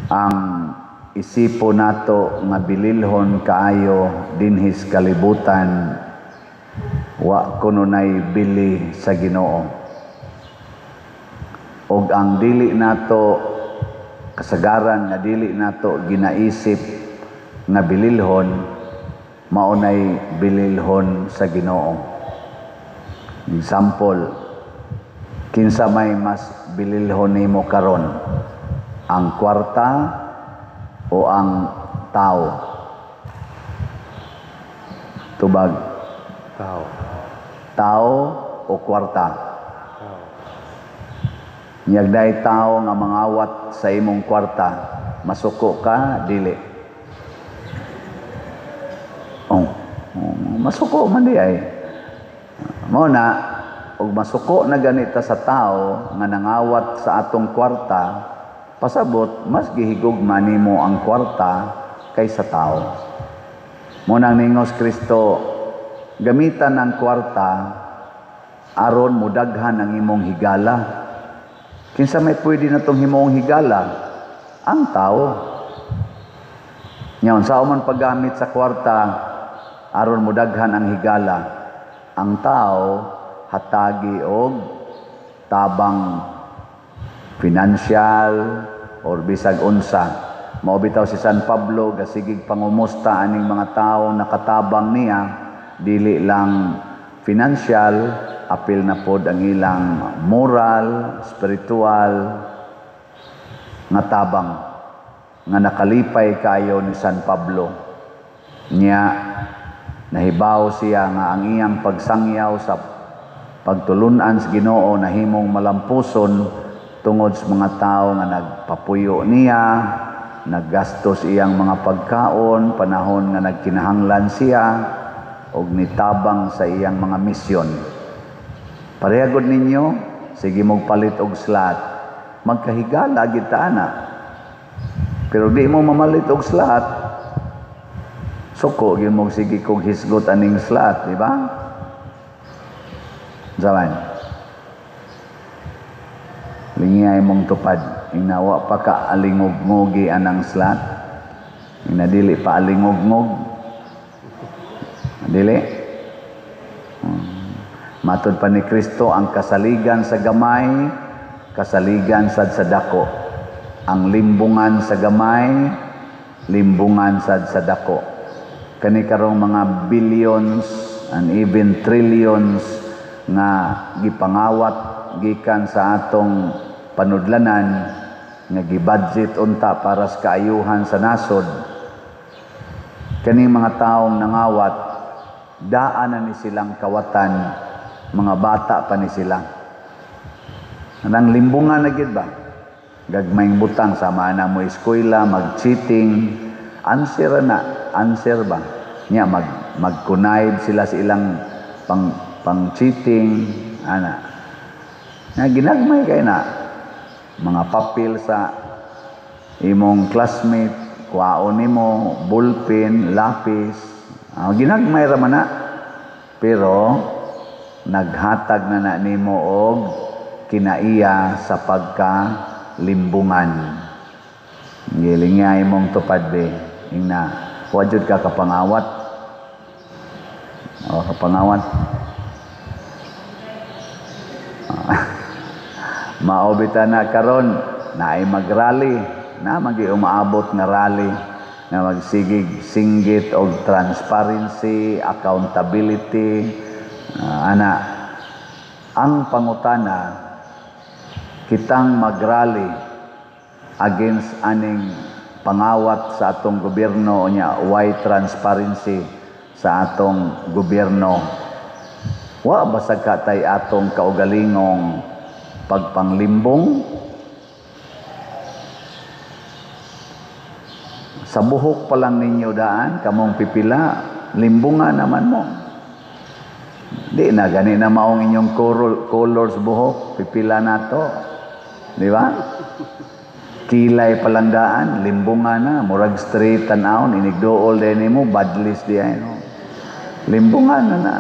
ang isipo nato nga bililhon kaayo dinhis kalibutan wa kununay bili sa Ginoo. Og ang dili nato kasagaran nga dili nato ginaisip nga bililhon maunay bililhon sa Ginoo. Example, kinsa may mas bililhon nimo karon, ang kwarta o ang tao? Tubag. Tao. Tao o kwarta? Tao. Nyagday tao nga mangawat sa imong kwarta, masuko ka, dili? Masuko man di ay. Mao na, og masuko na ganita sa tao nga nangawat sa atong kwarta, pasabot mas gihigugma nimo ang kwarta kaysa tao. Muna ningos Kristo, gamitan ang kwarta aron mudaghan ang imong higala. Kinsa may pwede na itong himong higala? Ang tao. Ngayon, sa man paggamit sa kwarta aron mudaghan ang higala, ang tao hatagi og tabang financial or bisag unsa. Mao bitaw si San Pablo gasigig pangumusta aning mga tawo nakatabang niya, dili lang financial, apil na pod ang ilang moral, spiritual nga tabang nga nakalipay kayo ni San Pablo. Nya nahibaw siya nga ang iyang pagsangyaw sa pagtulunan sa Ginoo nahimong malampuson tungod sa mga tao nga nagpapuyo niya, naggastos iyang mga pagkaon panahon nga nagkinahanglan siya og nitabang sa iyang mga misyon. Parehagod ninyo, sige mong palit og slot, magkahigala gid ta ana. Pero di mo mamalit og slot, suko gyud mo sige kog hisgot aning slot, di ba? Zaman. Lingay mong tupad. Inawa pa ka alingog-ngogi anang slot. Inadili pa alingog-ngog. Dili. Matod pa ni Kristo, ang kasaligan sa gamay, kasaligan sad sa dako. Ang limbungan sa gamay, limbungan sad sa dako. Kani karong mga billions and even trillions nga gipangawat gikan sa atong panudlanan nga gibudget unta para sa kaayuhan sa nasod. Kani mga taong nangawat, daan na ni silang kawatan, mga bata pa ni sila. Anang limbungan na gid ba? Gagmayng butang sama na mo eskwela, mag-cheating, answer ba? Nya mag-connive sila sa ilang pang-cheating, ana. Nga ginagmay kay na mga papel sa imong classmate, kuwaon nimo, ballpen, lapis, ginagmay ra man na. Pero naghatag na nimo og kinaiya sa pagkalimbungan. Gilingay mong tupad be, ingna wajud ka kapangawat. O kapangawat. Maobitan na karon na ay magrally, na magi umaabot nga rally na magsigig singgit og transparency, accountability. Ang pangutana, kitang magrally against aning pangawat sa atong gobyerno nya why transparency sa atong gobyerno. Wa basag katay atong kaugalingong pagpanglimbong sa buhok pa lang ninyo daan kamong pipila, limbungan naman mo. Di na gani na maong inyong colors buhok, pipila nato, di ba? Kilay palandaan, limbungan na, murag straight tanaon, inigdool din mo, badlis di ay, no? Limbungan na.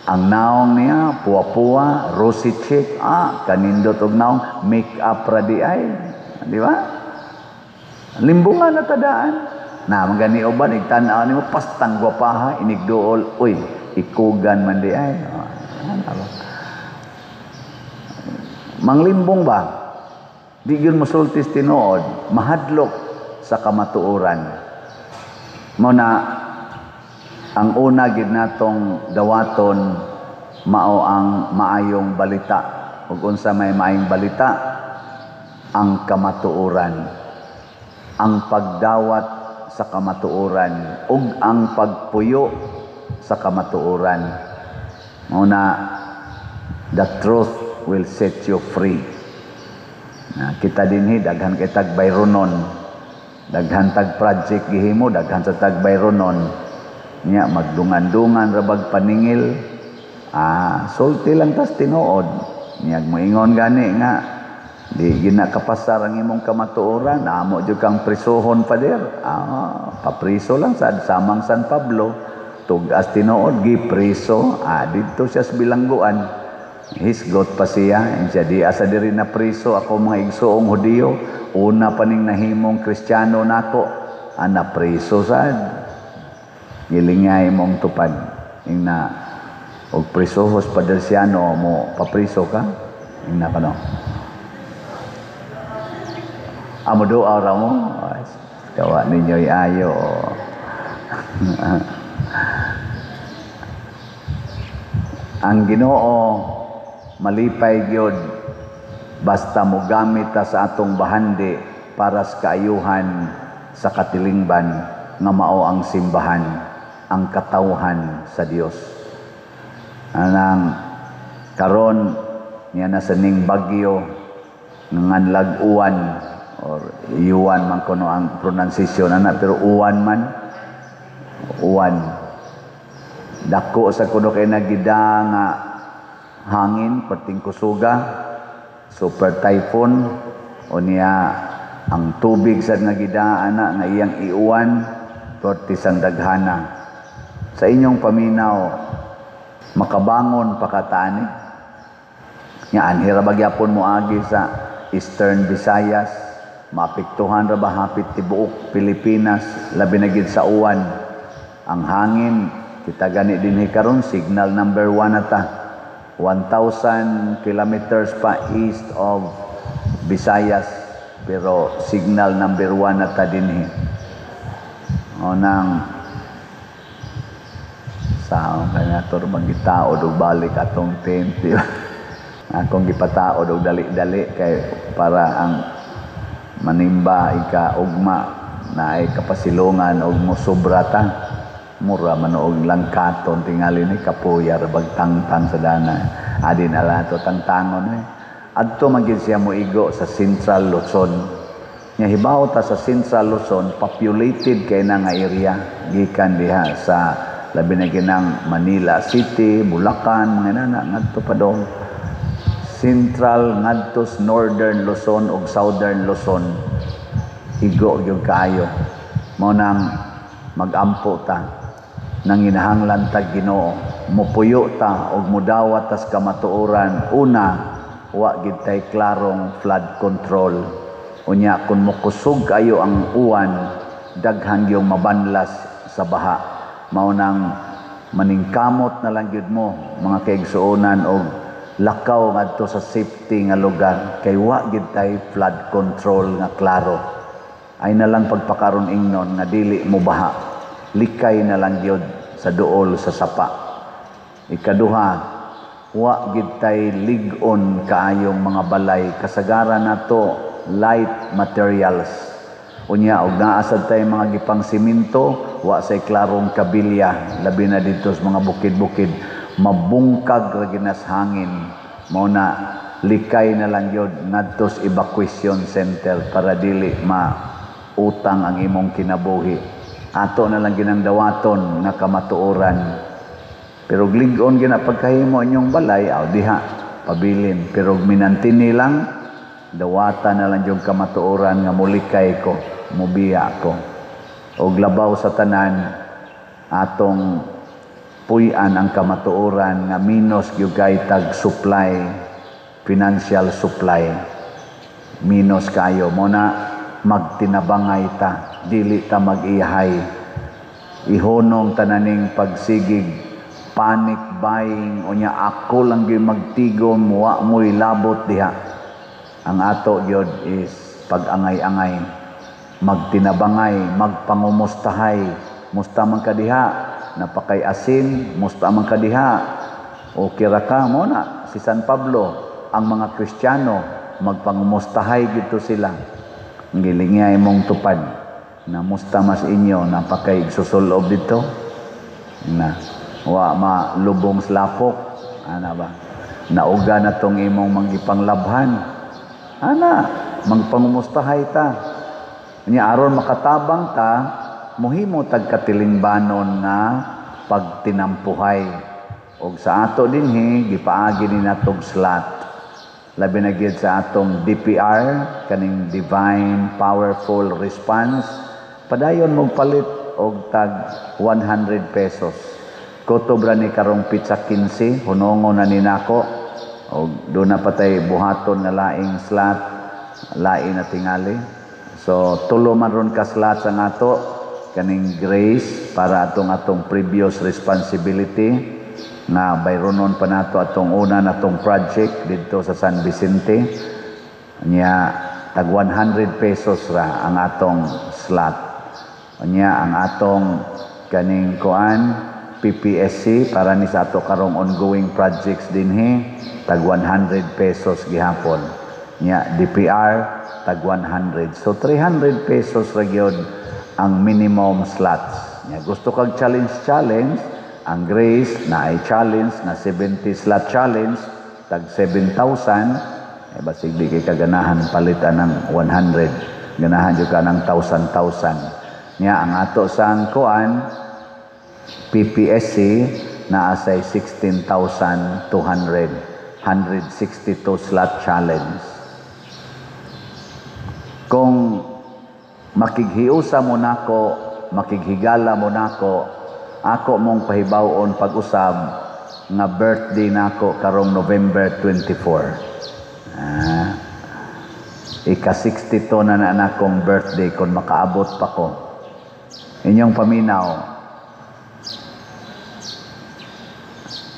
Ang naong niya, puwa-puwa, rosy cheek, kanindot og naong, make up ra di ay, di ba? Limbungan na tadaan. Na magani uban igtan-aw nimo pastang gwapaha inigduol, uy, ikugan man di ay. Manglimbong ba? Di yun musultis tinuod, mahadlok sa kamatuoran. Muna ang una gid natong dawaton mao ang maayong balita. Ug unsa may maayong balita, ang kamatuoran, ang pagdawat sa kamatuoran ug ang pagpuyo sa kamatuoran. Muna, the truth will set you free. Na kita dinhi daghan kay tag bayronon, daghan tag project gihimo, daghan sa tag bayronon. Nya magdungan-dungan ra bag paningil. Sulti lang tas tinuod. Nya moingon gani nga di ginakapasar ang imong kamatuoran, amo jud kang prisohon pa der. Papriso lang sad samang San Pablo, tugas tinuod gipriso, didto siya sa bilangguan. Hisgot pa siya, siya di asa diri na priso ako mga igsoong Hudiyo, una pa ning nahimong Kristiyano nako, na priso sad. Gilingay mong tupad ing na og prisohos padersiano mo papriso ka ing na kano. Amo doa ra mo, kawa ninyo'y ayo. Ang Ginoo malipay gyud basta mo gamit ta sa atong bahandi para sa kaayuhan sa katilingban nga mao ang simbahan, ang katawhan sa Dios. Anang karon niya na sa ning bagyo nganlag uwan or iuwan man kuno ang pronunciation pero uwan man, uwan dako sa kuno kay nagida nga hangin perting kusuga, super typhoon o niya ang tubig sa nagida nga iyang iuwan perti sang daghana. Sa inyong paminaw makabangon pakataani nya anhira bagyapon mo agi sa Eastern Visayas, maapektuhan ra ba hapit tibuok Pilipinas, labi na gid sa uwan. Ang hangin kita gani dinhi karon signal number 1 ata, 1,000 kilometers pa east of Visayas, pero signal number 1 ata dinhi. O nang saon kanya tur magitaod og balik atong tent. Akong gipataod og dali-dali kay para ang manimba ika ugma na ay kapasilungan og mosobrata mura man og langkaton tingali ni kapuyar bagtangtang sa dana adin ala to tangtangon adto man gid siya moigo sa Central Luzon. Nya hibaw ta sa Central Luzon populated kay na nga area gikan diha sa labi na ginang Manila City, Bulacan, mga nana ngadto pa dong Central ngadtos Northern Luzon ug Southern Luzon igo gyud kaayo mao nang magampo ta nang inahanglan ta Ginoo mopuyo ta og modawat tas kamatuoran. Una, wa gid tay klarong flood control, unya kun mokusog kayo ang uwan daghan gyung mabanlas sa baha. Mao nang maningkamot na lang gyud mo mga kaigsuonan og lakaw ngadto sa safety nga lugar kay wa gid tay flood control nga klaro. Ay na lang pagpakaron ingnon nga dili mo baha, likay na lang gyud sa duol sa sapa. Ikaduha, wa gid tay lig-on kaayong mga balay, kasagaran nato light materials. Unya og naa sad tay mga gipang simento, wa say klarong kabilya, labi na dito sa mga bukid-bukid, mabungkag ra ginas hangin. Mao na likay na lang yod ngadto sa evacuation center para dili utang ang imong kinabuhi. Ato na lang ginang dawaton nga kamatuoran. Pero lig-on gina pagkahimo inyong balay, diha pabilin. Pero minantini lang, dawata na lang yung kamatuoran nga mulikay ko, mubiya ko. O labaw sa tanan, atong puy-an ang kamatuoran nga minus gyugay tag supply, financial supply. Minus kayo. Muna, magtinabangay ta, dili ta mag-ihay. Ihunong tananing pagsigig, panic buying, o niya ako lang gyud magtigom, wa mo'y labot diha. Ang ato gyud is pag-angay-angay, magtinabangay, magpangumustahay, musta man ka diha, napakay asin, musta man ka diha, o kira ka mo na, si San Pablo, ang mga Kristiyano, magpangumustahay gito sila. Ang gilingya imong tupad, na musta mas inyo, napakay susulob dito, na wa malubong slapok, ana ba, nauga na tong imong mangipanglabhan, ana, magpangumustahay ta. Nya aron makatabang ta, muhimo tag katilingbanon nga pagtinampuhay. Og sa ato dinhi gipaagi ni natog slot. Labi na gyud sa atong DPR, kaning Divine Powerful Response, padayon mo palit og tag 100 pesos. Kutob ra ni karong pizza 15, hunongon na ni nako. Og do na patay buhaton nga laing slot, lain na tingali. So tulo man ron ka slot sa nato, kaning grace para atong previous responsibility nga bayronon pa nato atong una natong project dito sa San Vicente. Nya tag 100 pesos ra ang atong slot. Nya ang atong kaning kuan PPSC para ni sa ato karong ongoing projects dinhi tag 100 pesos gihapon. Nya DPR tag 100. So 300 pesos ra gyud ang minimum slots. Nya gusto kag challenge, ang Grace na ay challenge na 70 slot challenge tag 7,000, basig di kay kaganahan palitan ng 100, ganahan jud ka ng 1,000. Nya ang ato sang kuan PPSC na asay 16,200, 162 slot challenge. Kung makighiusa mo nako, makighigala mo nako, ako mong pahibawon pag-usab nga birthday nako karong November 24. Ika-62 na akong birthday kung makaabot pa ko. Inyong paminaw,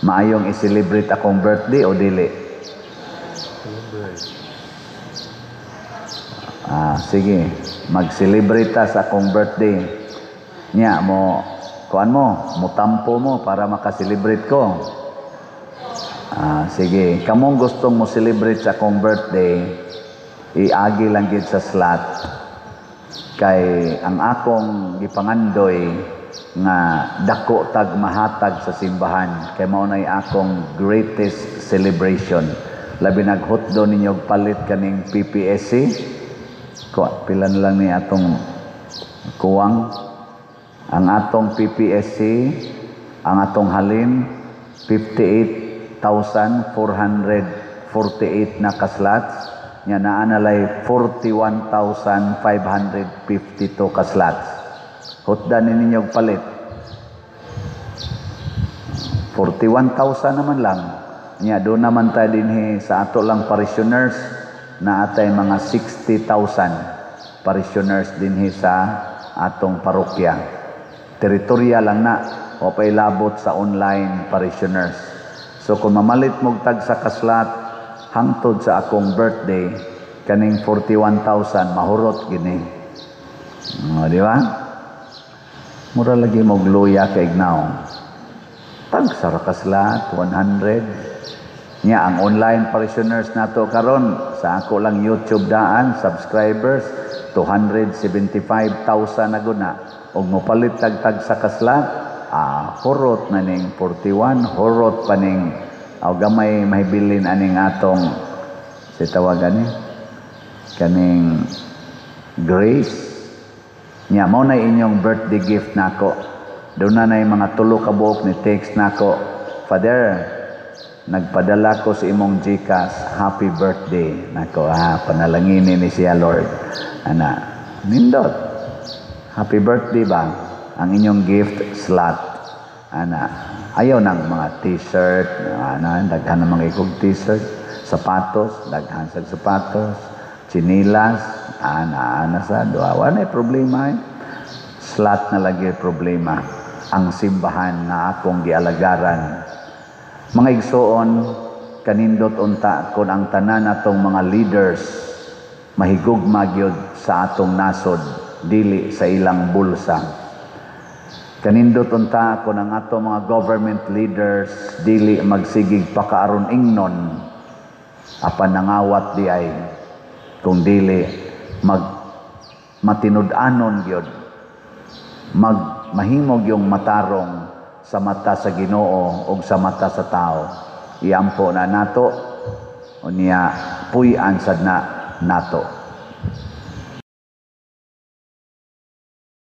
maayong i-celebrate akong birthday o dili? Sige, mag-celebrate ta sa akong birthday. Nya mo, kuan mo, mutampo mo para makaselebrate ko. Sige, kamong gustong mo celebrate sa akong birthday, iagi lang gid sa slot. Kay ang akong gipangandoy nga dako tag mahatag sa simbahan, kay mao nay akong greatest celebration. Labi naghutdo ninyo palit kaning PPSC. Pilan lang ni atong kuwang. Ang atong PPSC, ang atong halin, 58,448 na kaslots. Nya naanalay 41,552 kaslots. Hutdan ninyo palit. 41,000 naman lang. Nya doon naman tayo dinhi sa ato lang parishioners na atay mga 60,000 parishioners dinhi sa atong parokya. Teritorya lang na o pay labot sa online parishioners. So kung mamalit mo tag sa kaslat hangtod sa akong birthday, kaning 41,000 mahurot gini. Di ba? Mura lagi mo luya kay ignaw. Tag sa kaslat 100. Nya ang online parishioners nato karon sa ako lang YouTube daan subscribers 275,000 na guna. Og mopalit tag sa kaslat, hurot na ning 41, hurot pa ning gamay mahibilin aning atong si tawagan ni kaning Grace. Nya mao na inyong birthday gift nako. Doon na mga tulo ka buok ni text nako. Father, nagpadala ko sa imong GCash, happy birthday nako. Panalanginin ni siya Lord. Ana, nindot. Happy birthday ba? Ang inyong gift slot. Ana, ayaw ng mga t-shirt, daghan ng mga ikog t-shirt, sapatos, daghan sa sapatos, Chinilas, ana sa duwa na problema Slat na lagi problema ang simbahan na akong gialagaran. Mga igsoon, kanindot unta kun ang tanan atong mga leaders mahigugma gyud sa atong nasod dili sa ilang bulsa. Kanindot unta kun ang atong mga government leaders dili magsigig pakaaron ingnon apan nangawat di ay kung dili matinud-anon gyud mahimog yung matarong sa mata sa Ginoo o sa mata sa tao. Iampo na nato o niya puy-an sad na nato.